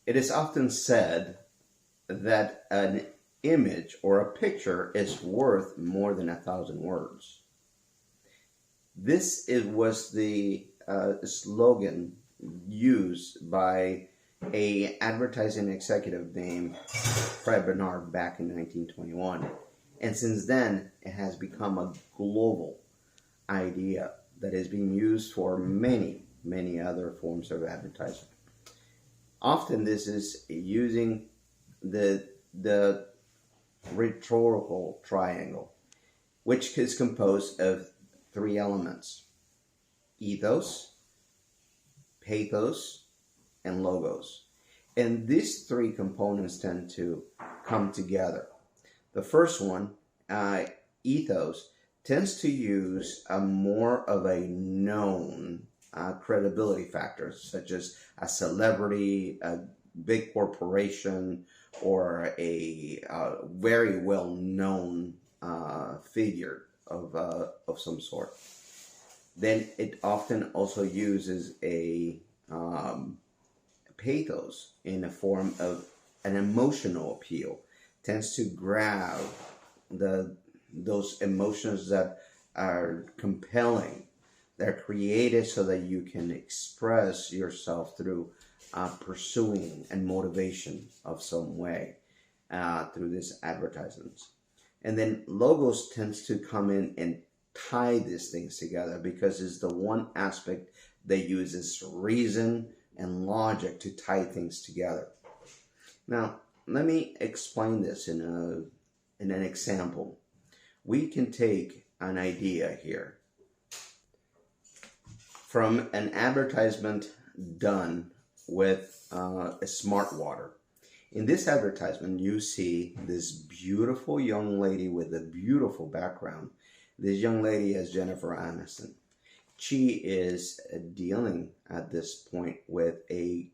It is often said that an image or a picture is worth more than 1,000 words. Was the slogan used by a advertising executive named Fred Bernard back in 1921. And since then, it has become a global idea that is being used for many, many other forms of advertising. Often this is using the rhetorical triangle, which is composed of three elements: ethos, pathos, and logos. And these three components tend to come together. The first one, ethos, tends to use a more of a known credibility factor, such as a celebrity, a big corporation, or a very well known figure of some sort. Then it often also uses a pathos in a form of an emotional appeal, tends to grab those emotions that are compelling. They're created so that you can express yourself through pursuing and motivation of some way through these advertisements. And then logos tends to come in and tie these things together because it's the one aspect that uses reason and logic to tie things together. Now, let me explain this in an example. We can take an idea here from an advertisement done with a smart water. In this advertisement, you see this beautiful young lady with a beautiful background. This young lady is Jennifer Aniston. She is dealing at this point with a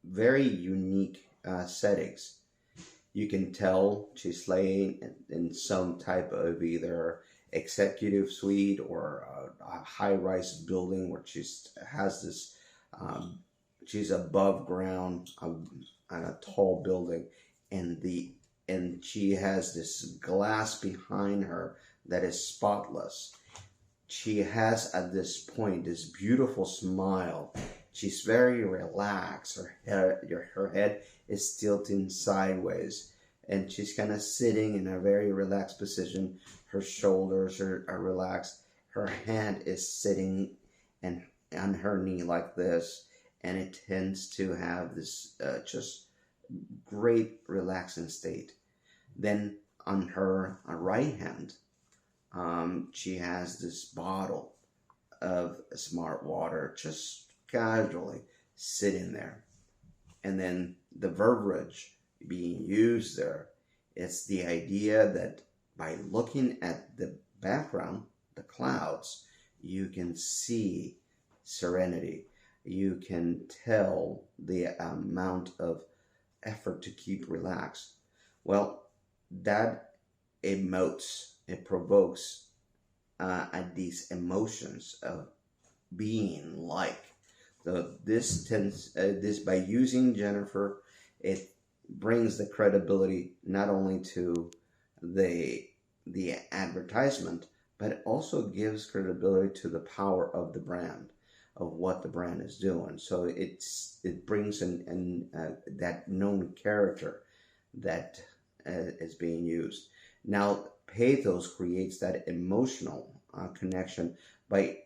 very unique settings. You can tell she's laying in some type of either executive suite or a high-rise building where has this. She's above ground on a tall building, and she has this glass behind her that is spotless. She has at this point this beautiful smile. She's very relaxed. Her head is tilting sideways, and she's kind of sitting in a very relaxed position. Her shoulders are relaxed. Her hand is sitting and on her knee like this, and it tends to have this just great relaxing state. Then on her right hand, she has this bottle of smart water just casually sitting there. And then the verbiage being used there, it's the idea that by looking at the background, the clouds, you can see serenity. You can tell the amount of effort to keep relaxed. Well, that emotes, it provokes these emotions of being like. So this by using Jennifer, it brings the credibility not only to the advertisement, but it also gives credibility to the power of the brand, of what the brand is doing. So it brings in that known character that is being used. Now, pathos creates that emotional connection by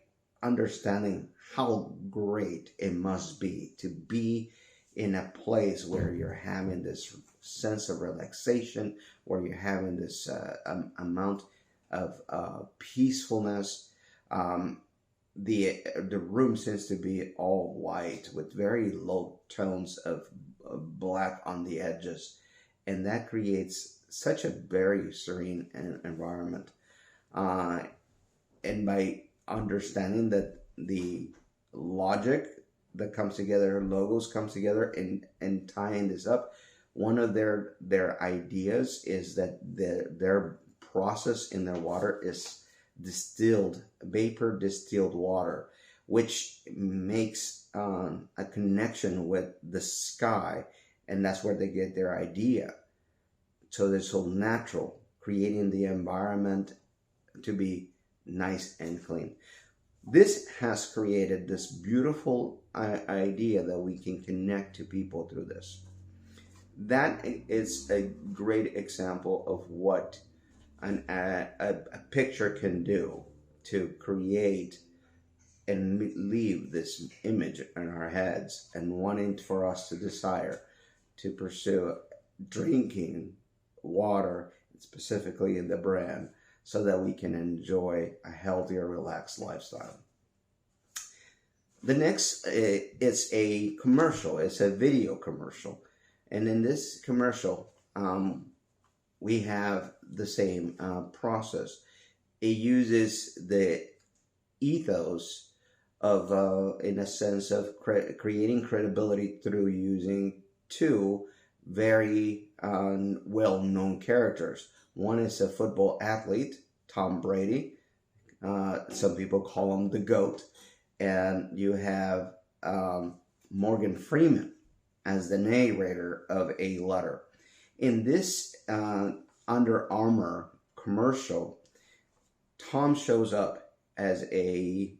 understanding how great it must be to be in a place where you're having this sense of relaxation, where you're having this amount of peacefulness. The room seems to be all white with very low tones of black on the edges, and that creates such a very serene environment. And by understanding that the logic that comes together, logos comes together, and tying this up, one of their ideas is that their process in their water is vapor distilled water, which makes a connection with the sky, and that's where they get their idea. So they're so natural, creating the environment to be nice and clean. This has created this beautiful idea that we can connect to people through this. That is a great example of what a picture can do to create and leave this image in our heads, and wanting for us to desire to pursue drinking water, specifically in the brand, so that we can enjoy a healthier, relaxed lifestyle. The next is a commercial. It's a video commercial. And in this commercial, we have the same process. It uses the ethos of, in a sense, of creating credibility through using two very well-known characters. One is a football athlete, Tom Brady. Some people call him the GOAT. And you have Morgan Freeman as the narrator of a letter. In this Under Armour commercial, Tom shows up as the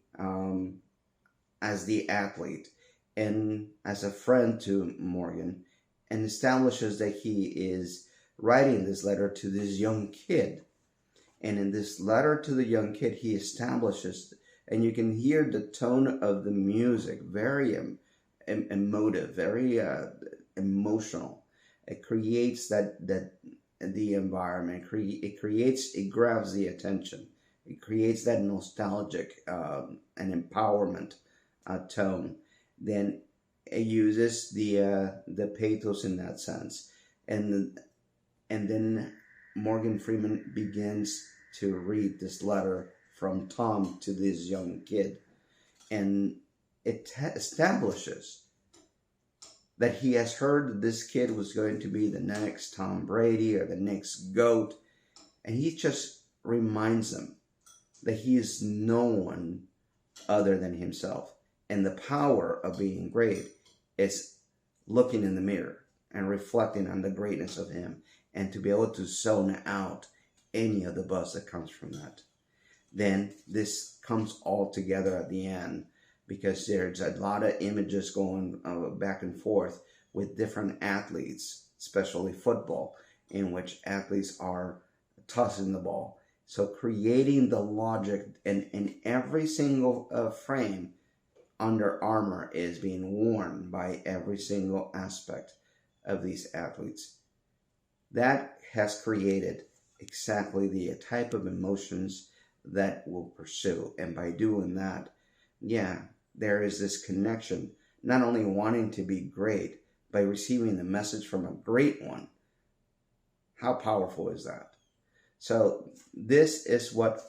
athlete and as a friend to Morgan, and establishes that he is writing this letter to this young kid. And in this letter to the young kid, he establishes, and you can hear the tone of the music, very emotive, very emotional. It creates the environment. It grabs the attention. It creates that nostalgic and empowerment tone. Then it uses the pathos in that sense, and then Morgan Freeman begins to read this letter from Tom to this young kid, and it establishes that he has heard that this kid was going to be the next Tom Brady or the next GOAT, and he just reminds them that he is no one other than himself. And the power of being great is looking in the mirror and reflecting on the greatness of him, and to be able to zone out any of the buzz that comes from that. Then this comes all together at the end, because there's a lot of images going back and forth with different athletes, especially football, in which athletes are tossing the ball. So creating the logic, and in every single frame, Under Armour is being worn by every single aspect of these athletes. That has created exactly the type of emotions that we'll pursue. And by doing that, yeah, there is this connection, not only wanting to be great, by receiving the message from a great one. How powerful is that? So this is what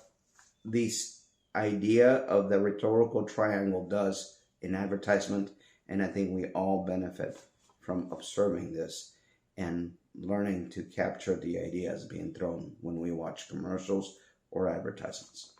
this idea of the rhetorical triangle does in advertisement, and I think we all benefit from observing this and learning to capture the ideas being thrown when we watch commercials or advertisements.